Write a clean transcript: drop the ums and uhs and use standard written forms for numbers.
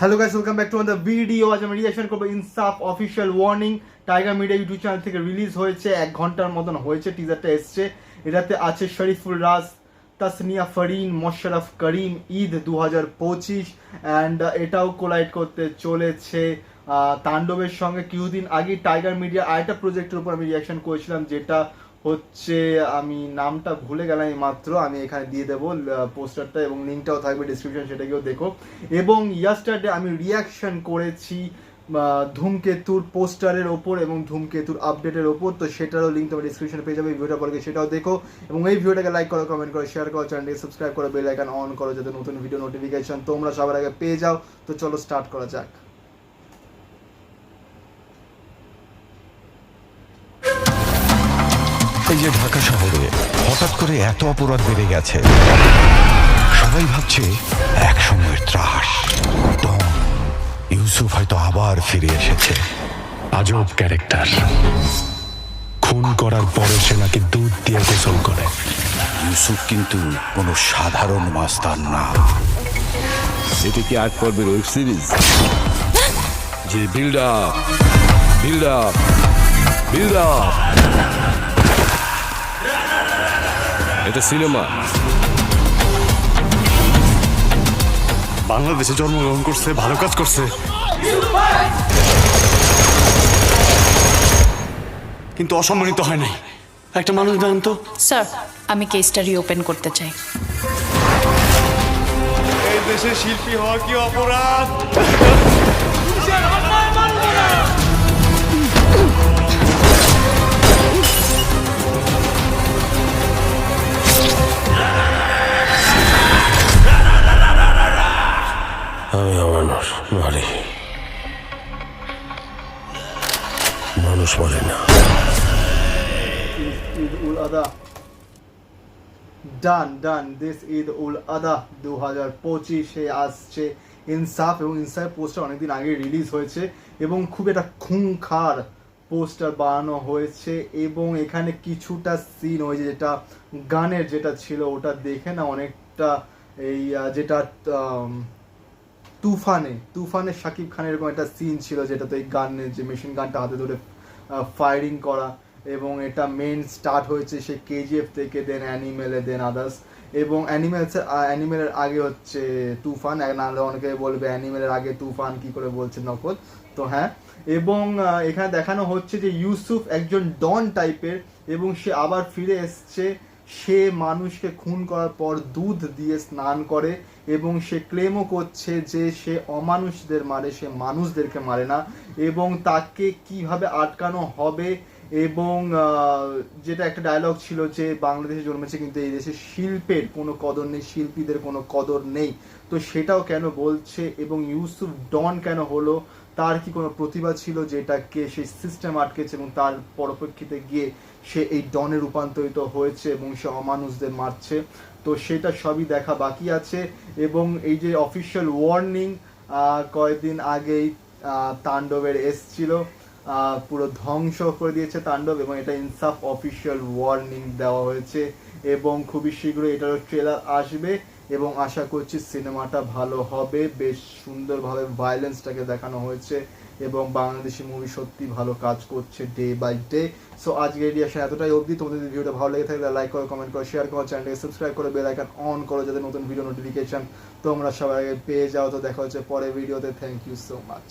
Hello guys, welcome back to another video. আজ আমি reaction করবো ইনসাফ official warning. Tiger media YouTube channel থেকে রিলিজ হয়েছে, 1 ঘন্টার মতন হয়েছে, টিজারটা এসছে। এটাতে আছে শরীফুল রাজ, তাসনিয়া ফরিন, মোশাররফ করিম, ঈদ 2025 অ্যান্ড এটাও কোলাইড করতে চলেছে তাণ্ডবের সঙ্গে। কিছুদিন আগে টাইগার মিডিয়া আরেকটা প্রজেক্টের উপর আমি রিঅ্যাকশন করেছিলাম, যেটা হচ্ছে আমি নামটা ভুলে গেলাম মাত্র, আমি এখানে দিয়ে দেবো পোস্টারটা এবং লিঙ্কটাও থাকবে ডিসক্রিপশন, সেটাকেও দেখো। এবং ইয়াস্টারডে আমি রিয়াকশন করেছি ধূমকেতুর পোস্টারের ওপর এবং ধূমকেতুর আপডেটের ওপর, তো সেটারও লিঙ্ক তোমার ডিসক্রিপশনে পেয়ে যাবে। ভিডিওটা পরে সেটাও দেখো এবং এই ভিডিওটাকে লাইক করো, কমেন্ট করো, শেয়ার করো, চ্যানেলটিকে সাবস্ক্রাইব করো, বেল আইকন অন করো যাতে নতুন ভিডিও নোটিফিকেশন তোমরা সবার আগে পেয়ে যাও। তো চলো স্টার্ট করা যাক। এই যে ঢাকা শহরে হঠাৎ করে এত অপরাধ বেড়ে গেছে, সবাই ভাবছে এক সময়ের ত্রাস ডন ইউসুফ হয়তো আবার ফিরে এসেছে। আজব ক্যারেক্টার, খুন করার পরে সে নাকি দুধ দিয়ে গোসল করে। ইউসুফ কিন্তু কোনো সাধারণ মাস্তান না। এটা কি 8 পর্বের ওয়েব সিরিজ? যে build up build up build up, এটা সিনেমা। বাংলাদেশে জন্মগ্রহণ করছে, ভালো কাজ করছে, কিন্তু অসম্মানিত হয় নাই। একটা মানুষ জানতো তো। স্যার, আমি কেসটা রিওপেন করতে চাই। এই দেশে শিল্পী হওয়া কি অপরাধ? আমি অমানুষ মারি, মানুষ মারি না। ঈদ উল আদহা ডান দিস ঈদ উল আদহা 2025 আসছে ইনসাফ, এবং ইনসাফের পোস্টার অনেকদিন আগে রিলিজ হয়েছে এবং খুব একটা খুংখার পোস্টার বানানো হয়েছে। এবং এখানে কিছুটা সিন হয়েছে, যেটা গানের যেটা ছিল ওটা দেখে না অনেকটা এই যেটা তুফানে শাকিব খানের এরকম একটা সিন ছিল, যেটাতে এই গানের যে মেশিন গানটা হাতে ধরে ফায়ারিং করা, এবং এটা মেন স্টার্ট হয়েছে সে কেজিএফ থেকে, দেন অ্যানিমেলে, দেন আদার্স। এবং অ্যানিমেলের আগে হচ্ছে তুফান, নাহলে অনেকে বলবে অ্যানিমেলের আগে তুফান কি করে বলছে নকল, তো হ্যাঁ। এবং এখানে দেখানো হচ্ছে যে ইউসুফ একজন ডন টাইপের এবং সে আবার ফিরে এসছে। সে মানুষকে খুন করার পর দুধ দিয়ে স্নান করে এবং সে ক্লেমও করছে যে সে অমানুষদের মারে, সে মানুষদেরকে মারে না, এবং তাকে কিভাবে আটকানো হবে। এবং যেটা একটা ডায়লগ ছিল যে বাংলাদেশে জন্মেছে কিন্তু এই দেশে শিল্পের কোনো কদর নেই, শিল্পীদের কোনো কদর নেই, তো সেটাও কেন বলছে। এবং ইউসুফ ডন কেন হলো, তার কি কোনো প্রতিভা ছিল যেটাকে সেই সিস্টেম আটকেছে এবং তার পরপ্রেক্ষিতে গিয়ে সে এই ডনে রূপান্তরিত হয়েছে এবং সে অমানুষদের মারছে, তো সেটা সবই দেখা বাকি আছে। এবং এই যে অফিসিয়াল ওয়ার্নিং কয়েকদিন আগেই তাণ্ডবের এসছিল, পুরো ধ্বংস করে দিয়েছে তাণ্ডব, এবং এটা ইনসাফ অফিসিয়াল ওয়ার্নিং দেওয়া হয়েছে এবং খুবই শীঘ্রই এটারও ট্রেলার আসবে এবং আশা করছি সিনেমাটা ভালো হবে। বেশ সুন্দরভাবে ভায়োলেন্সটাকে দেখানো হয়েছে এবং বাংলাদেশি মুভি সত্যি ভালো কাজ করছে ডে বাই ডে। সো আজকে রিঅ্যাকশন এতটাই অবধি। তোমাদের যদি ভিডিওটা ভালো লেগে থাকে লাইক করো, কমেন্ট করো, শেয়ার করো, চ্যানেলকে সাবস্ক্রাইব করো, বেল আইকন অন করো যাতে নতুন ভিডিও নোটিফিকেশন তোমরা সবাই পেয়ে যাও। তো দেখা হচ্ছে পরের ভিডিওতে। Thank you so much.